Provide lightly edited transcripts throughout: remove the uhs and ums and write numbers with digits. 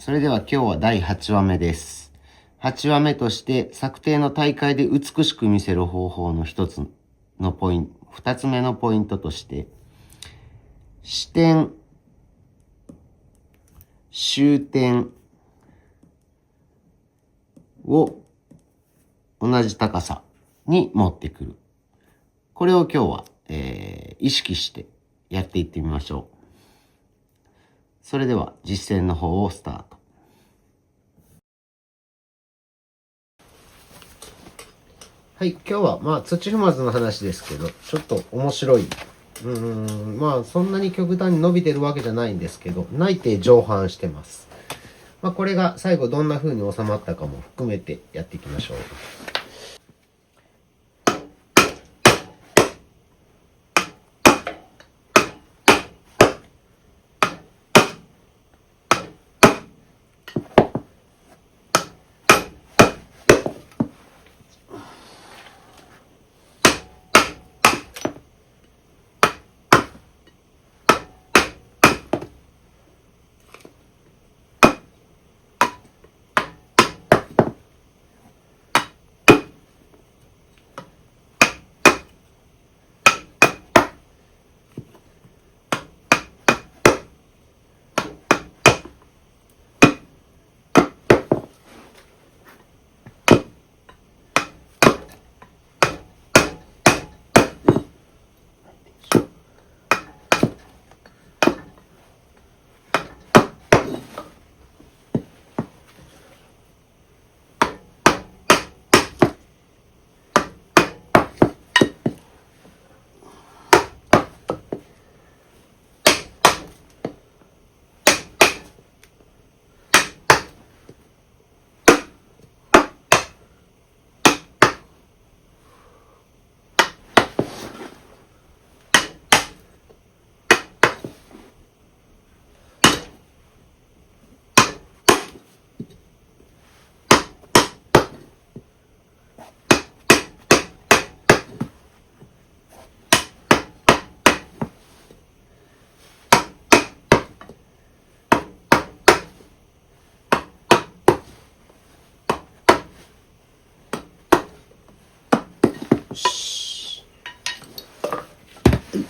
それでは今日は第8話目です。8話目として策定の大会で美しく見せる方法の2つ目のポイントとして、支点、終点を同じ高さに持ってくる。これを今日は、意識してやっていってみましょう。それでは実践の方をスタート。はい、今日は土踏まずの話ですけど、ちょっと面白い。そんなに極端に伸びてるわけじゃないんですけど、内定上半してます。これが最後どんな風に収まったかも含めてやっていきましょう。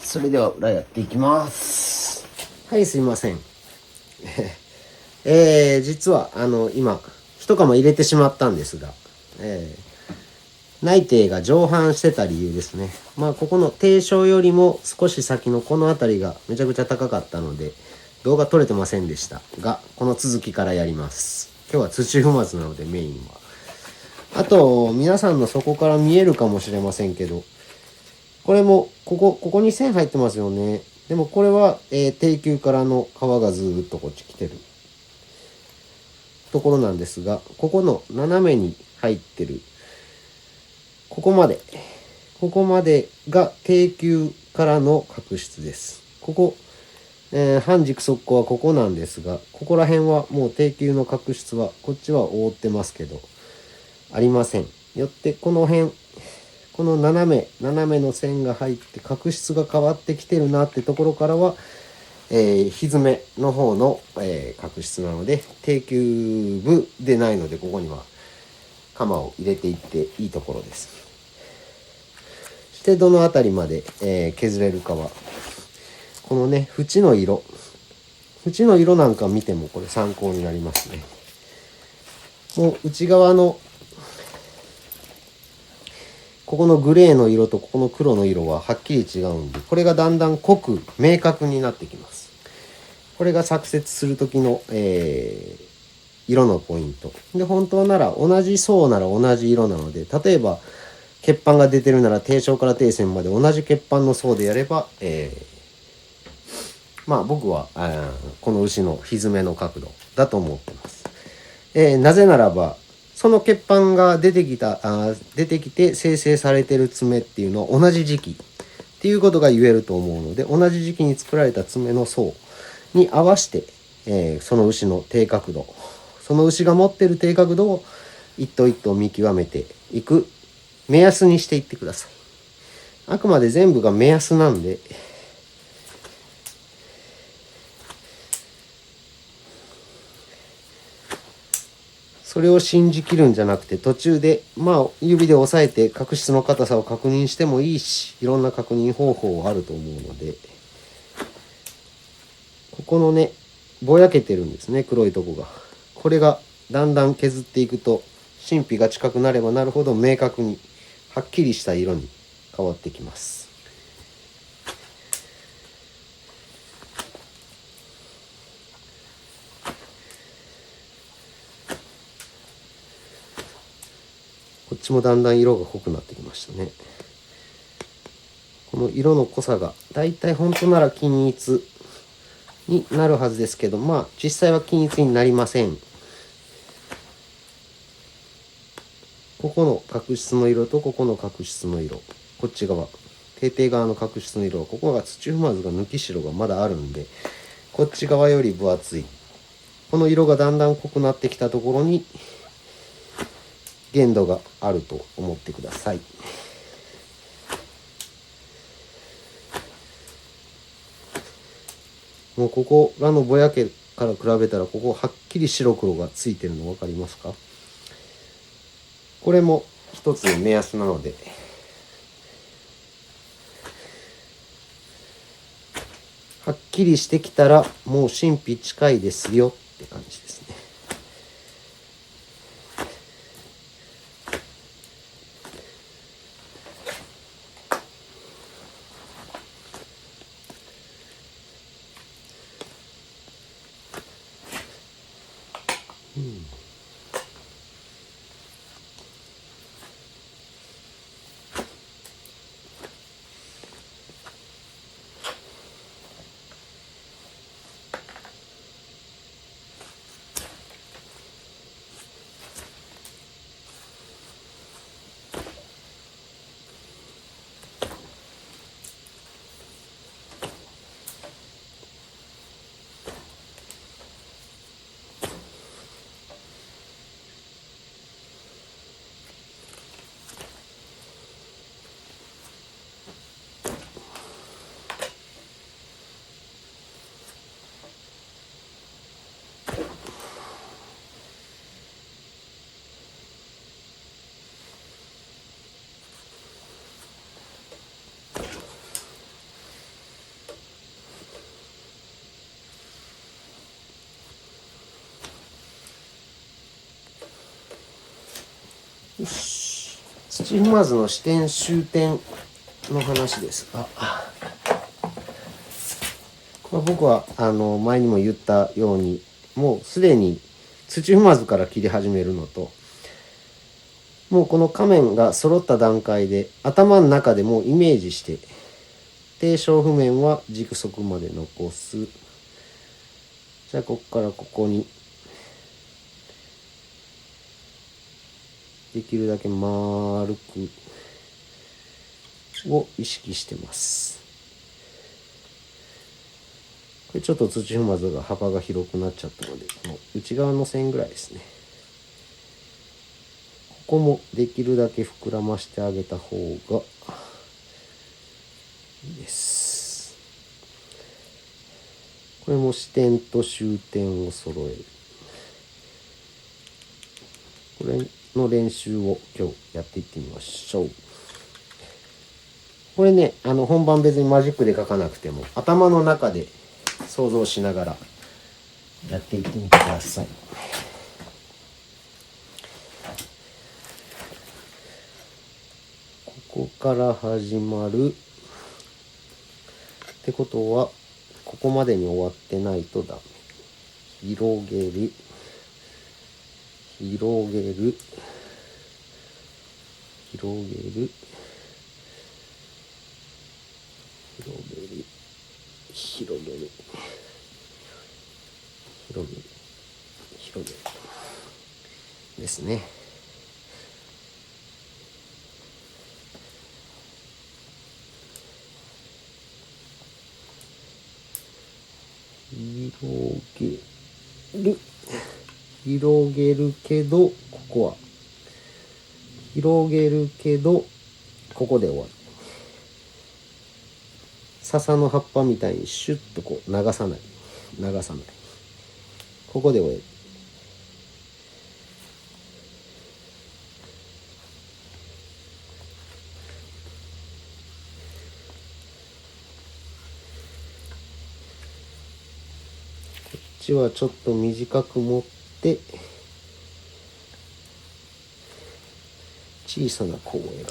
それでは裏やっていきます。はい、すいません。実は今一釜入れてしまったんですが、内定が上半してた理由ですね。ここの低床よりも少し先のこの辺りがめちゃくちゃ高かったので動画撮れてませんでしたが、この続きからやります。今日は土踏まずなのでメインは。あと皆さんのそこから見えるかもしれませんけど、これもここに線入ってますよね。でもこれは、低級からの川がずーっとこっち来てるところなんですが、ここの斜めに入ってるここまでが低級からの角質です。半軸側溝はここなんですが、ここら辺はもう低級の角質はこっちは覆ってますけどありません。よってこの辺、この斜めの線が入って角質が変わってきてるなってところからは、ひずめの方の、角質なので低級部でないので、ここには鎌を入れていっていいところです。そしてどのあたりまで、削れるかはこのね、縁の色なんか見てもこれ参考になりますね。もう内側のここのグレーの色とここの黒の色ははっきり違うんで、これがだんだん濃く明確になってきます。これが作設する時の、色のポイントで、本当なら同じ層なら同じ色なので、例えば血板が出てるなら低床から低線まで同じ血板の層でやれば、僕はこの牛のひずめの角度だと思ってます。なぜならばその血板が出てきて生成されてる爪っていうのは同じ時期っていうことが言えると思うので、同じ時期に作られた爪の層に合わせて、その牛の低角度、その牛が持っている低角度を一頭一頭見極めていく目安にしていってください。あくまで全部が目安なんで、それを信じきるんじゃなくて、途中で指で押さえて角質の硬さを確認してもいいし、いろんな確認方法あると思うので、ここのねぼやけてるんですね、黒いとこが。これがだんだん削っていくと、真皮が近くなればなるほど明確にはっきりした色に変わってきます。こっちもだんだん色が濃くなってきましたね。この色の濃さがだいたい本当なら均一になるはずですけど、実際は均一になりません。ここの角質の色とここの角質の色、こっち側定々側の角質の色は、ここが土踏まずが抜き白がまだあるんで、こっち側より分厚い。この色がだんだん濃くなってきたところに限度があると思ってください。もうここらのぼやけから比べたら、ここはっきり白黒がついてるの分かりますか？これも一つの目安なので、はっきりしてきたらもう真皮近いですよって感じですね。よし、土踏まずの支点終点の話ですが、これ僕は前にも言ったように、もうすでに土踏まずから切り始めるのと、もうこの仮面が揃った段階で頭の中でもうイメージして、低小譜面は軸足まで残す。じゃあここからここにできるだけ丸くを意識してます。これちょっと土踏まずが幅が広くなっちゃったので、この内側の線ぐらいですね。ここもできるだけ膨らましてあげた方がいいです。これも支点と終点を揃える。これの練習を今日やっていってみましょう。これね、本番別にマジックで描かなくても、頭の中で想像しながらやっていってみてください。ここから始まるってことは、ここまでに終わってないとダメ。広げる、広げる、広げる、広げる、広げる、広げる、広げるですね。広げる、広げるけど、ここは広げるけど、ここで終わる。笹の葉っぱみたいにシュッとこう流さない、流さない。ここで終える。ちはちょっと短く持って小さな弧を描く。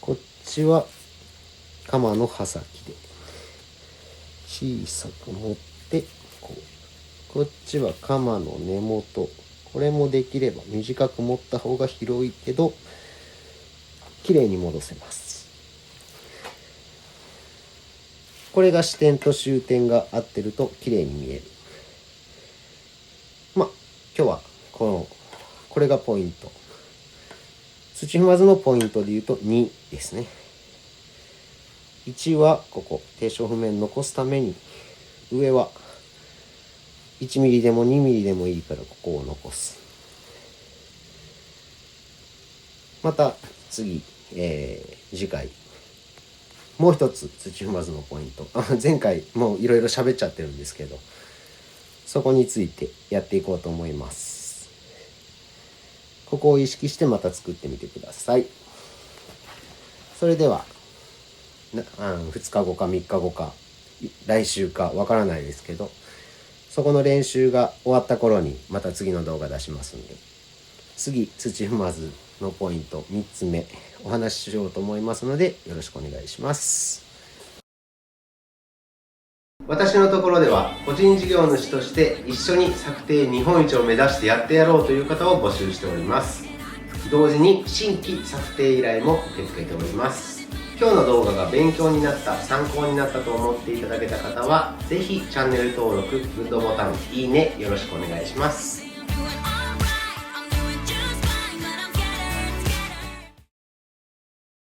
こっちは鎌の刃先で小さく持ってこう。こっちは鎌の根元。これもできれば短く持った方が広いけど綺麗に戻せます。これが支点と終点が合ってると綺麗に見える。今日はこれがポイント。土踏まずのポイントで言うと2ですね。1はここ低床譜面残すために上は1ミリでも2ミリでもいいからここを残す。また次、次回もう一つ土踏まずのポイント前回もういろいろ喋っちゃってるんですけど、そこについてやっていこうと思います。ここを意識してまた作ってみてください。それでは2日後か3日後か来週かわからないですけど、そこの練習が終わった頃にまた次の動画出しますので、次土踏まずのポイント3つ目お話ししようと思いますのでよろしくお願いします。私のところでは個人事業主として一緒に作庭日本一を目指してやってやろうという方を募集しております。同時に新規作庭依頼も受け付けております。今日の動画が勉強になった、参考になったと思っていただけた方はぜひチャンネル登録、グッドボタン、いいねよろしくお願いします。